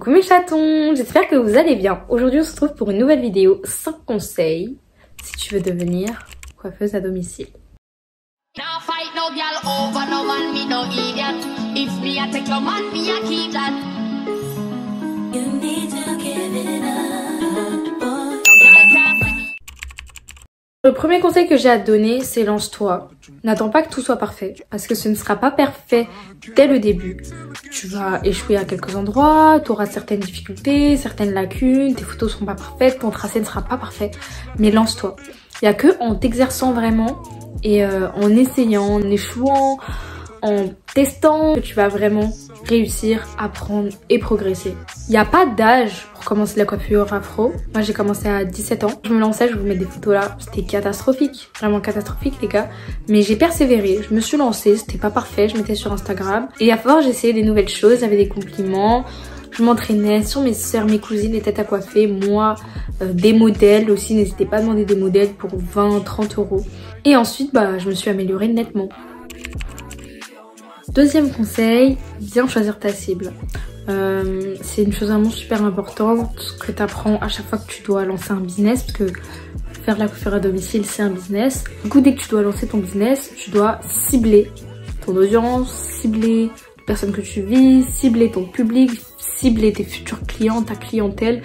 Coucou mes chatons, j'espère que vous allez bien. Aujourd'hui on se retrouve pour une nouvelle vidéo 5 conseils si tu veux devenir coiffeuse à domicile. Le premier conseil que j'ai à te donner, c'est lance-toi. N'attends pas que tout soit parfait, parce que ce ne sera pas parfait dès le début. Tu vas échouer à quelques endroits, tu auras certaines difficultés, certaines lacunes, tes photos ne seront pas parfaites, ton tracé ne sera pas parfait, mais lance-toi. Il n'y a que en t'exerçant vraiment et en essayant, en échouant, en testant que tu vas vraiment réussir, apprendre et progresser. Il n'y a pas d'âge pour commencer la coiffure afro. Moi j'ai commencé à 17 ans. Je me lançais, je vous mets des photos là. C'était catastrophique, vraiment catastrophique les gars. Mais j'ai persévéré, je me suis lancée, c'était pas parfait, je mettais sur Instagram. Et à force j'essayais des nouvelles choses, j'avais des compliments. Je m'entraînais sur mes soeurs, mes cousines, les têtes à coiffer, moi, des modèles aussi. N'hésitez pas à demander des modèles pour 20-30 euros. Et ensuite je me suis améliorée nettement. Deuxième conseil, bien choisir ta cible. C'est une chose vraiment super importante que tu apprends à chaque fois que tu dois lancer un business, parce que faire de la coiffure à domicile c'est un business. Du coup dès que tu dois lancer ton business, tu dois cibler ton audience, cibler les personnes que tu vises, cibler ton public, cibler tes futurs clients, ta clientèle.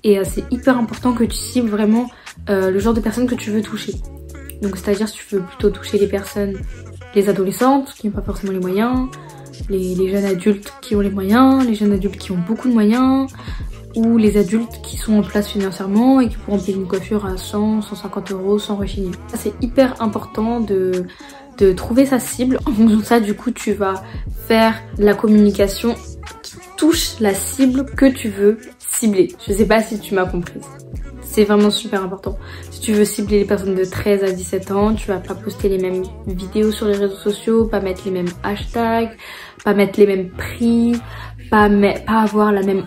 Et c'est hyper important que tu cibles vraiment le genre de personnes que tu veux toucher. Donc c'est-à-dire si tu veux plutôt toucher les personnes, les adolescentes qui n'ont pas forcément les moyens, les jeunes adultes qui ont les moyens, les jeunes adultes qui ont beaucoup de moyens, ou les adultes qui sont en place financièrement et qui pourront payer une coiffure à 100, 150 euros sans rechigner. C'est hyper important de trouver sa cible. En fonction de ça, du coup, tu vas faire la communication qui touche la cible que tu veux cibler. Je sais pas si tu m'as comprise. C'est vraiment super important. Si tu veux cibler les personnes de 13 à 17 ans, tu vas pas poster les mêmes vidéos sur les réseaux sociaux, pas mettre les mêmes hashtags, pas mettre les mêmes prix, pas avoir la même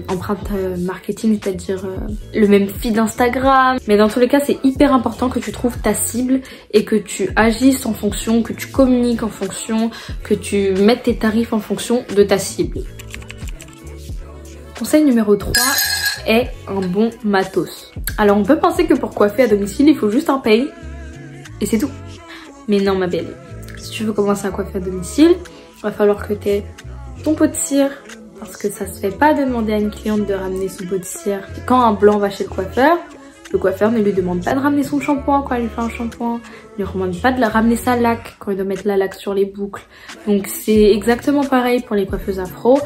empreinte marketing, c'est-à-dire le même feed Instagram. Mais dans tous les cas, c'est hyper important que tu trouves ta cible et que tu agisses en fonction, que tu communiques en fonction, que tu mettes tes tarifs en fonction de ta cible. Conseil numéro 3 est un bon matos. Alors on peut penser que pour coiffer à domicile, il faut juste un paye et c'est tout. Mais non ma belle, si tu veux commencer à coiffer à domicile, il va falloir que tu aies ton pot de cire, parce que ça se fait pas de demander à une cliente de ramener son pot de cire. Quand un blanc va chez le coiffeur ne lui demande pas de ramener son shampoing quand il lui fait un shampoing, ne lui demande pas de ramener sa laque quand il doit mettre la laque sur les boucles. Donc c'est exactement pareil pour les coiffeuses afro.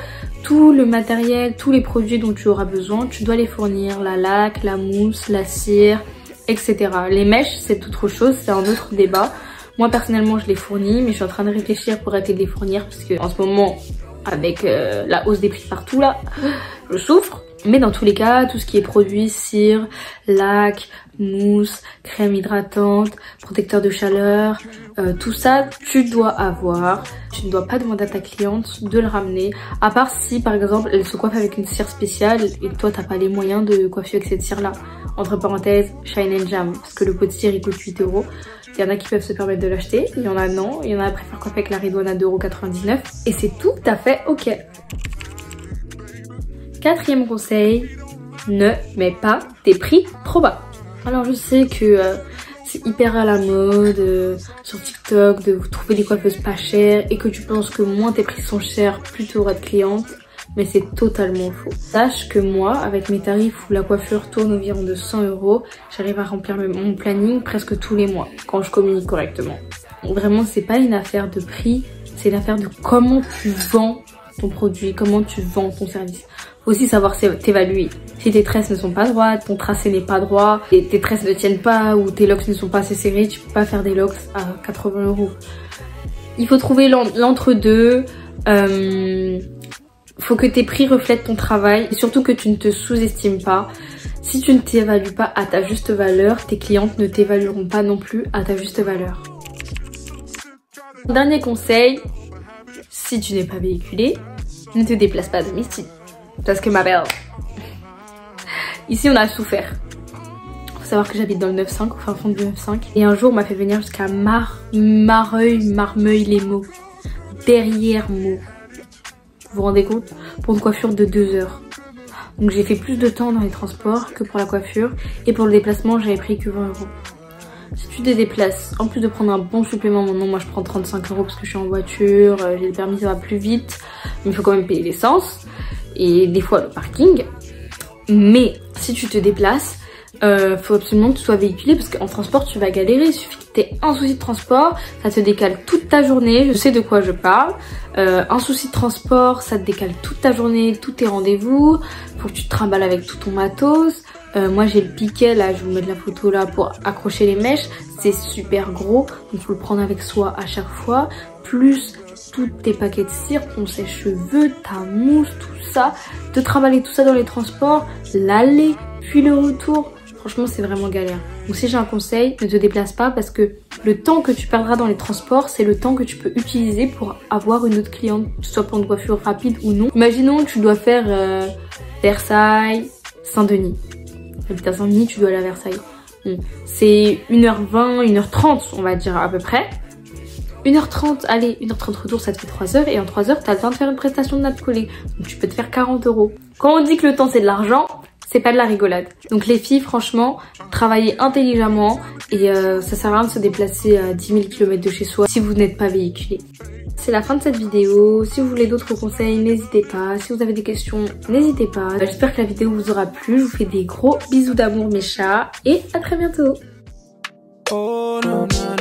Tout le matériel, tous les produits dont tu auras besoin, tu dois les fournir. La laque, la mousse, la cire, etc. Les mèches, c'est autre chose, c'est un autre débat. Moi personnellement je les fournis, mais je suis en train de réfléchir pour arrêter de les fournir parce que en ce moment, avec la hausse des prix partout là, je souffre. Mais dans tous les cas, tout ce qui est produit, cire, laque, mousse, crème hydratante, protecteur de chaleur, tout ça tu dois avoir. Tu ne dois pas demander à ta cliente de le ramener, à part si par exemple elle se coiffe avec une cire spéciale et toi t'as pas les moyens de coiffer avec cette cire là. Entre parenthèses, Shine and Jam, parce que le pot de cire il coûte 8 euros. Il y en a qui peuvent se permettre de l'acheter, il y en a non, il y en a qui préfèrent coiffer avec la Ridwan à 2,99 € et c'est tout à fait ok. Quatrième conseil, ne mets pas tes prix trop bas. Alors je sais que c'est hyper à la mode sur TikTok de trouver des coiffeuses pas chères et que tu penses que moins tes prix sont chers, plus tu auras de clientes. Mais c'est totalement faux. Sache que moi, avec mes tarifs où la coiffure tourne environ de 100 €, j'arrive à remplir mon planning presque tous les mois quand je communique correctement. Donc vraiment, c'est pas une affaire de prix, c'est une affaire de comment tu vends ton produit, comment tu vends ton service. Faut aussi savoir t'évaluer. Si tes tresses ne sont pas droites, ton tracé n'est pas droit, et tes tresses ne tiennent pas ou tes locks ne sont pas assez serrés, tu peux pas faire des locks à 80 €. Il faut trouver l'entre-deux. Faut que tes prix reflètent ton travail et surtout que tu ne te sous-estimes pas. Si tu ne t'évalues pas à ta juste valeur, tes clientes ne t'évalueront pas non plus à ta juste valeur. Dernier conseil, si tu n'es pas véhiculé, ne te déplace pas à domicile. Parce que ma belle, ici on a souffert. Faut savoir que j'habite dans le 9-5, au fin fond du 9-5. Et un jour on m'a fait venir jusqu'à Marmeuil-les-Maux. Derrière Meaux. Vous vous rendez compte? Pour une coiffure de 2 heures. Donc j'ai fait plus de temps dans les transports que pour la coiffure. Et pour le déplacement, j'avais pris que 20 euros. Si tu te déplaces, en plus de prendre un bon supplément, maintenant moi je prends 35 euros parce que je suis en voiture, j'ai le permis, ça va plus vite, mais il faut quand même payer l'essence et des fois le parking. Mais si tu te déplaces, faut absolument que tu sois véhiculé parce qu'en transport tu vas galérer. Il suffit que tu aies un souci de transport, ça te décale toute ta journée. Je sais de quoi je parle. Un souci de transport, ça te décale toute ta journée, tous tes rendez-vous. Faut que tu te trimbales avec tout ton matos. Moi j'ai le piquet là, je vais vous mettre la photo là pour accrocher les mèches. C'est super gros, donc faut le prendre avec soi à chaque fois. Plus tous tes paquets de cire, ton sèche-cheveux, ta mousse, tout ça. De trimballer tout ça dans les transports, l'aller, puis le retour. Franchement c'est vraiment galère. Donc si j'ai un conseil, ne te déplace pas parce que le temps que tu perdras dans les transports, c'est le temps que tu peux utiliser pour avoir une autre cliente, soit pour une coiffure rapide ou non. Imaginons que tu dois faire Versailles, Saint-Denis. T'habites à Saint-Denis, tu dois aller à Versailles. Bon, c'est 1h20, 1h30 on va dire à peu près. 1h30, allez, 1h30 retour, ça te fait 3 heures. Et en 3 heures, t'as le temps de faire une prestation de nappe collée. Donc tu peux te faire 40 euros. Quand on dit que le temps c'est de l'argent, c'est pas de la rigolade. Donc les filles, franchement, travaillez intelligemment. Et ça sert à rien de se déplacer à 10 000 km de chez soi si vous n'êtes pas véhiculé. C'est la fin de cette vidéo. Si vous voulez d'autres conseils, n'hésitez pas. Si vous avez des questions, n'hésitez pas. J'espère que la vidéo vous aura plu. Je vous fais des gros bisous d'amour mes chats. Et à très bientôt. Oh, non, non, non.